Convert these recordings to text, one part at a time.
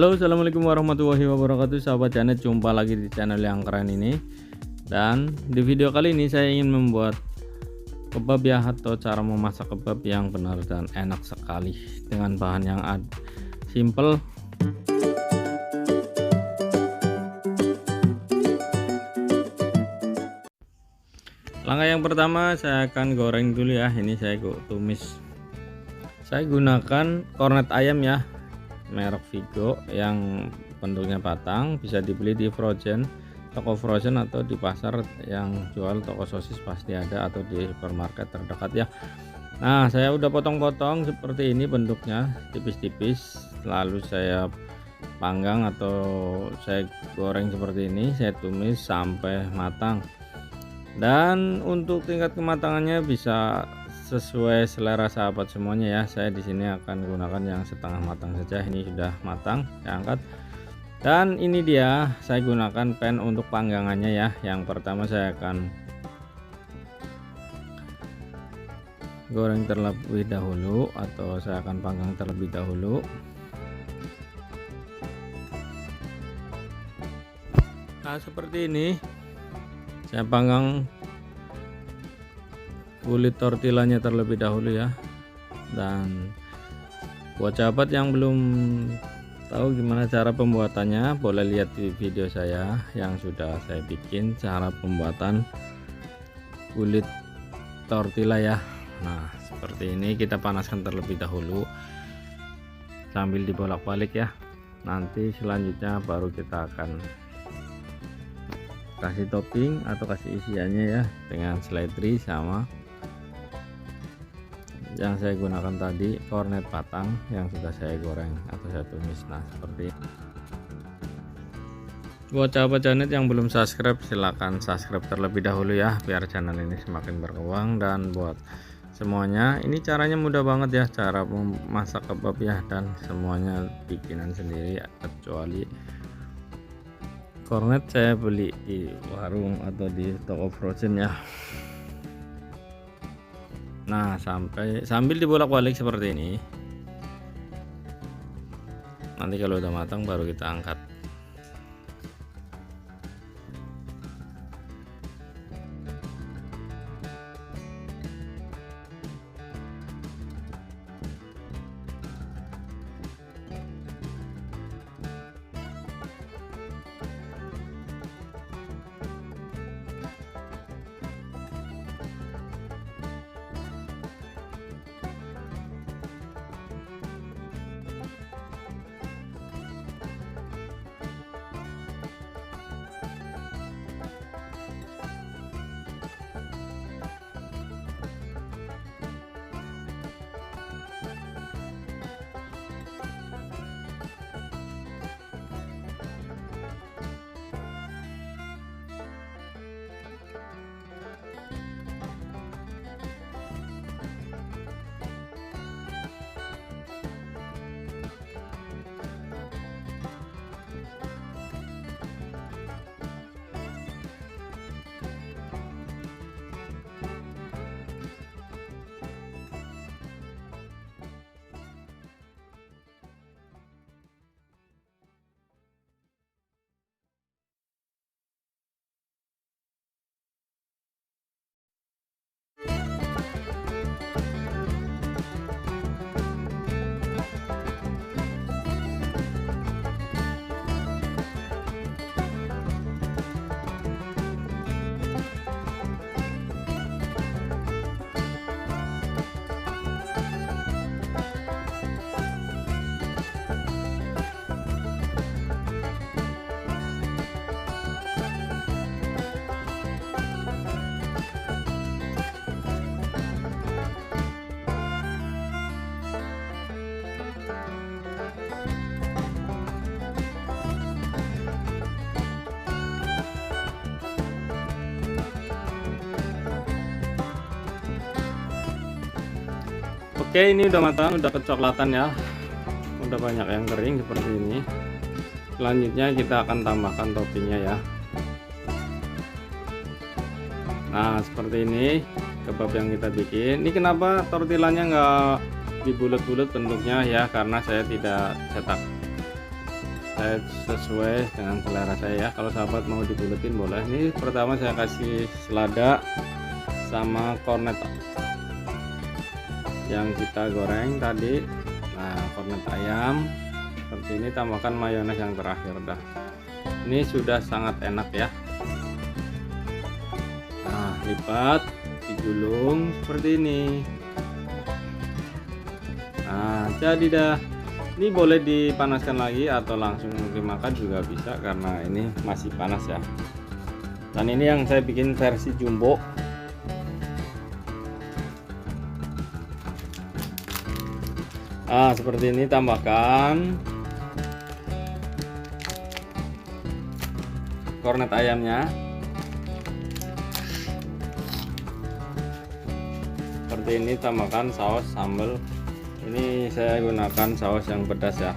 Halo, assalamualaikum warahmatullahi wabarakatuh, sahabat Janet. Jumpa lagi di channel yang keren ini. Dan di video kali ini saya ingin membuat kebab ya, atau cara memasak kebab yang benar dan enak sekali dengan bahan yang simple. Langkah yang pertama, saya akan goreng dulu ya. Ini saya tumis. Saya gunakan kornet ayam ya, merek Vigo yang bentuknya batang, bisa dibeli di toko frozen atau di pasar yang jual, toko sosis pasti ada, atau di supermarket terdekat ya. Nah, saya udah potong-potong seperti ini bentuknya, tipis-tipis, lalu saya panggang atau saya goreng seperti ini, saya tumis sampai matang. Dan untuk tingkat kematangannya bisa sesuai selera sahabat semuanya ya. Saya di sini akan gunakan yang setengah matang saja. Ini sudah matang, saya angkat. Dan ini dia, saya gunakan pan untuk panggangannya ya. Yang pertama saya akan goreng terlebih dahulu, atau saya akan panggang terlebih dahulu. Nah, seperti ini. Saya panggang kulit tortillanya terlebih dahulu ya. Dan buat sahabat yang belum tahu gimana cara pembuatannya, boleh lihat di video saya yang sudah saya bikin cara pembuatan kulit tortilla ya. Nah, seperti ini kita panaskan terlebih dahulu sambil dibolak-balik ya. Nanti selanjutnya baru kita akan kasih topping atau kasih isiannya ya, dengan seledri sama yang saya gunakan tadi, kornet batang yang sudah saya goreng atau saya tumis. Nah, seperti ini. Buat sahabat Janet yang belum subscribe, silahkan subscribe terlebih dahulu ya, biar channel ini semakin berkembang. Dan buat semuanya, ini caranya mudah banget ya, cara memasak kebab ya, dan semuanya bikinan sendiri kecuali kornet saya beli di warung atau di toko frozen ya. Nah, sambil dibolak-balik seperti ini. Nanti kalau udah matang baru kita angkat. Oke, ini udah matang, udah kecoklatan ya, udah banyak yang kering seperti ini. Selanjutnya kita akan tambahkan toppingnya ya. Nah, seperti ini kebab yang kita bikin. Ini kenapa tortillanya nggak dibulet-bulet bentuknya ya, karena saya tidak cetak saya sesuai dengan selera saya ya. Kalau sahabat mau dibuletin boleh. Ini pertama saya kasih selada sama kornet yang kita goreng tadi. Nah, kornet ayam seperti ini, tambahkan mayones yang terakhir dah. Ini sudah sangat enak ya. Nah, lipat, digulung seperti ini. Nah, jadi dah. Ini boleh dipanaskan lagi atau langsung dimakan juga bisa karena ini masih panas ya. Dan ini yang saya bikin versi jumbo. Seperti ini, tambahkan kornet ayamnya. Seperti ini, tambahkan saus sambal. Ini saya gunakan saus yang pedas ya.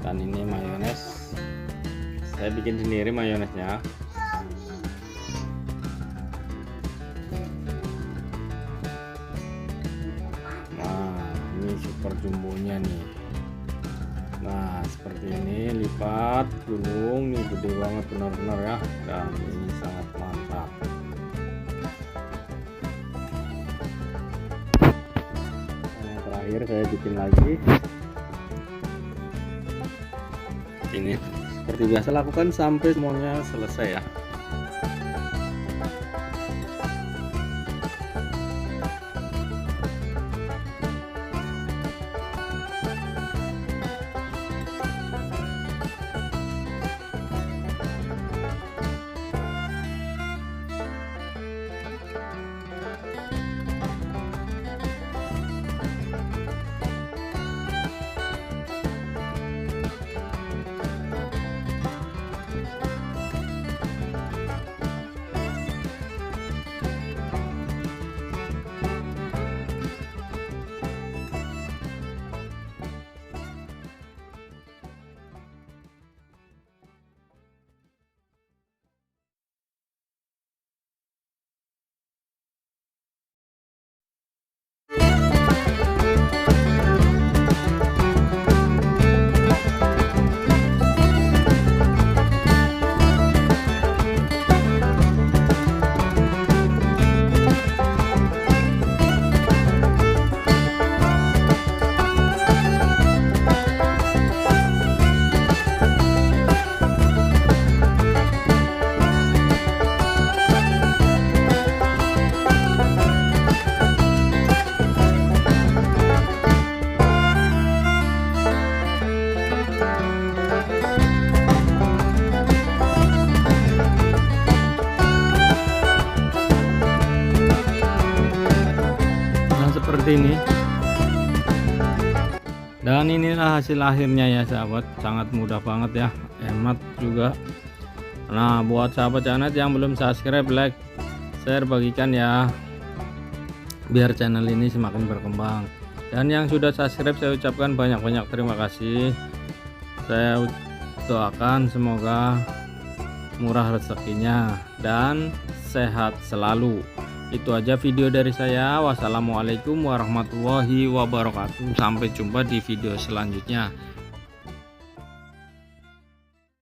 Dan ini mayones. Saya bikin sendiri mayonesnya. Nah, ini super jumbonya nih. Nah, seperti ini, lipat, gulung, nih gede banget benar-benar ya. Dan ini sangat mantap. Terakhir saya bikin lagi ini. Seperti biasa, lakukan sampai semuanya selesai ya. Seperti ini, dan inilah hasil akhirnya ya sahabat. Sangat mudah banget ya, hemat juga. Nah, buat sahabat channel yang belum subscribe, like, share, bagikan ya, biar channel ini semakin berkembang. Dan yang sudah subscribe, saya ucapkan banyak-banyak terima kasih. Saya doakan semoga murah rezekinya dan sehat selalu. Itu aja video dari saya. Wassalamualaikum warahmatullahi wabarakatuh. Sampai jumpa di video selanjutnya.